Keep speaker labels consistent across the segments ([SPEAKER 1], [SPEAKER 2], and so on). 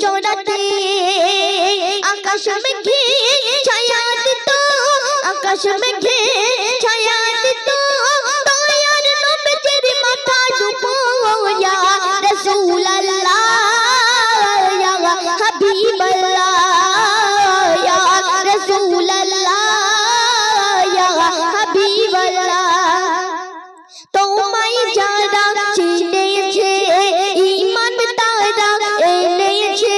[SPEAKER 1] চড়াতে আকাশ মেঘে ছায়া দিত আকাশ মেঘে ছায়া দিত দয়ার নবীর মাথা ডুবো ইয়া রাসূলুল্লাহ ইয়া হাবিবাল্লাহ ইয়া রাসূলুল্লাহ ইয়া হাবিবাল্লাহ তোমায় যারা চিনেছে ঈমান তারা এনেছে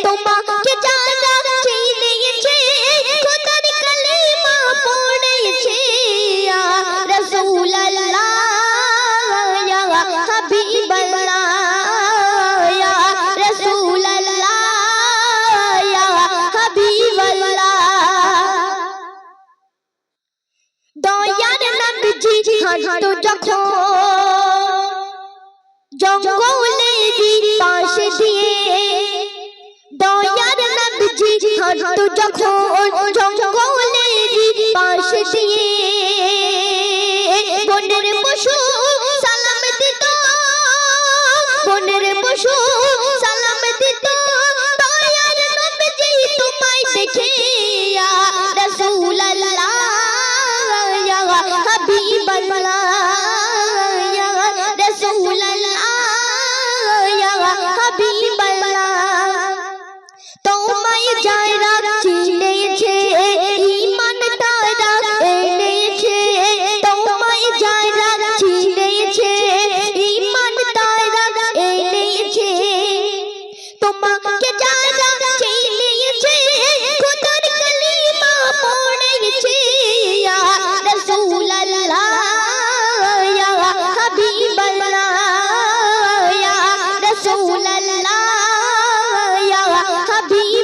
[SPEAKER 1] তোমাকে যারা চিনেছে খোদার কালিমা পড়েছে ইয়া রাসূলুল্লাহ ইয়া হাবিবাল্লাহ ইয়া রাসূলুল্লাহ ইয়া হাবিবাল্লাহ দয়ার নবীজি হাঁটতো যখন জঙ্গলের পাশে দিয়ে দয়ার নবীজি হাঁটতো যখন জঙ্গলের পাশে দিয়ে বনের পশু সালাম দিত বনের পশু সালাম দিত দয়ার নবীজি তোমায় দেখে ইয়া রাসূলুল্লাহ ইয়া হাবিবাল্লাহ ইয়া রাসূলুল্লাহ ইয়া হাবিবাল্লাহ তোমায় যারা চিনেছে ঈমান তারা এনেছে তোমায় যারা চিনেছে ঈমান তারা এনেছে তোমাকে যারা চিনেছে খোদার কালিমা পড়েছে ইয়া রাসূলুল্লাহ ইয়া হাবিবাল্লাহ ইয়া রাসূলুল্লাহ ইয়া হাবিবাল্লাহ